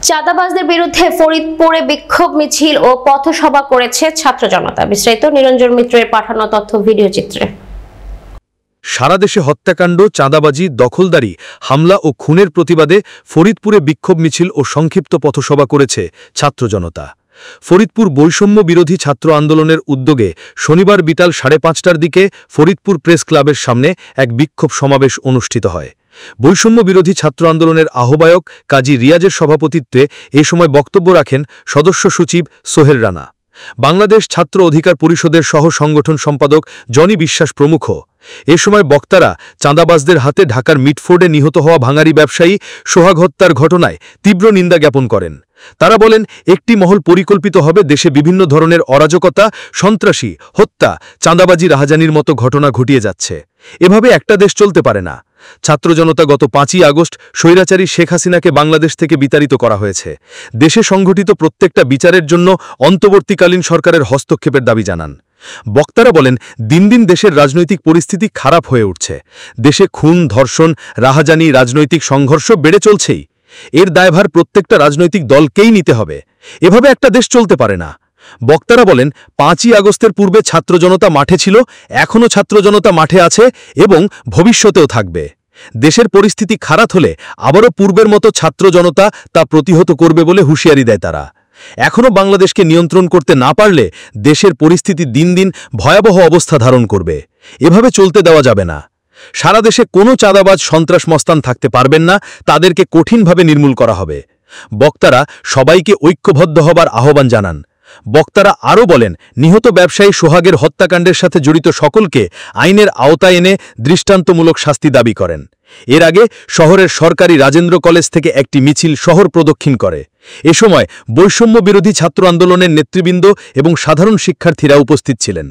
চাঁদাবাজদের বিরুদ্ধে ফরিদপুরে বিক্ষোভ মিছিল ও পথসভা করেছে ছাত্র জনতা। বিস্তারিত নিরঞ্জন মিত্রের পাঠানো তথ্য ভিডিও চিত্রে। সারা দেশে হত্যাকাণ্ড, চাঁদাবাজি, দখলদারি, হামলা ও খুনের প্রতিবাদে ফরিদপুরে বিক্ষোভ মিছিল ও সংক্ষিপ্ত পথসভা করেছে ছাত্র জনতা। ফরিদপুর বৈষম্য বিরোধী ছাত্র আন্দোলনের উদ্যোগে শনিবার বিকাল 5:30টার দিকে ফরিদপুর প্রেস ক্লাবের সামনে এক বিক্ষোভ সমাবেশ অনুষ্ঠিত হয়। বৈষম্য বিরোধী ছাত্র আন্দোলনের আহ্বায়ক কাজী রিয়াজের সভাপতিত্বে এ সময় বক্তব্য রাখেন সদস্য সচিব সোহেল রানা, বাংলাদেশ ছাত্র অধিকার পরিষদের সহ সংগঠন সম্পাদক জনি বিশ্বাস প্রমুখ। এ সময় বক্তারা চাঁদাবাজদের হাতে ঢাকার মিটফোর্ডে নিহত হওয়া ভাঙারি ব্যবসায়ী সোহাগ হত্যার ঘটনায় তীব্র নিন্দা জ্ঞাপন করেন। তারা বলেন, একটি মহল পরিকল্পিতভাবে দেশে বিভিন্ন ধরনের অরাজকতা, সন্ত্রাসী, হত্যা, চাঁদাবাজি, রাহাজানির মতো ঘটনা ঘটিয়ে যাচ্ছে। এভাবে একটা দেশ চলতে পারে না। ছাত্র জনতা গত 5ই আগস্ট স্বৈরাচারী শেখ হাসিনাকে বাংলাদেশ থেকে বিতাড়িত করা হয়েছে। দেশে সংঘটিত প্রত্যেকটা বিচারের জন্য অন্তর্বর্তীকালীন সরকারের হস্তক্ষেপের দাবি জানান। বক্তারা বলেন, দিন দিন দেশের রাজনৈতিক পরিস্থিতি খারাপ হয়ে উঠছে। দেশে খুন, ধর্ষণ, রাহাজানি, রাজনৈতিক সংঘর্ষ বেড়ে চলছেই। এর দায়ভার প্রত্যেকটা রাজনৈতিক দলকেই নিতে হবে। এভাবে একটা দেশ চলতে পারে না। বক্তারা বলেন, 5ই আগস্টের পূর্বে ছাত্র জনতা মাঠে ছিল, এখনও ছাত্র জনতা মাঠে আছে এবং ভবিষ্যতেও থাকবে। দেশের পরিস্থিতি খারাপ হলে আবারও পূর্বের মতো ছাত্র জনতা তা প্রতিহত করবে বলে হুঁশিয়ারি দেয় তারা। এখনও বাংলাদেশকে নিয়ন্ত্রণ করতে না পারলে দেশের পরিস্থিতি দিন দিন ভয়াবহ অবস্থা ধারণ করবে। এভাবে চলতে দেওয়া যাবে না। সারা দেশে কোনো চাঁদাবাজ, সন্ত্রাস মস্তান থাকতে পারবেন না, তাদেরকে কঠিনভাবে নির্মূল করা হবে। বক্তারা সবাইকে ঐক্যবদ্ধ হবার আহ্বান জানান। বক্তারা আরও বলেন, নিহত ব্যবসায়ী সোহাগের হত্যাকাণ্ডের সাথে জড়িত সকলকে আইনের আওতায় এনে দৃষ্টান্তমূলক শাস্তি দাবি করেন। এর আগে শহরের সরকারি রাজেন্দ্র কলেজ থেকে একটি মিছিল শহর প্রদক্ষিণ করে। এ সময় বৈষম্য বিরোধী ছাত্র আন্দোলনের নেতৃবৃন্দ এবং সাধারণ শিক্ষার্থীরা উপস্থিত ছিলেন।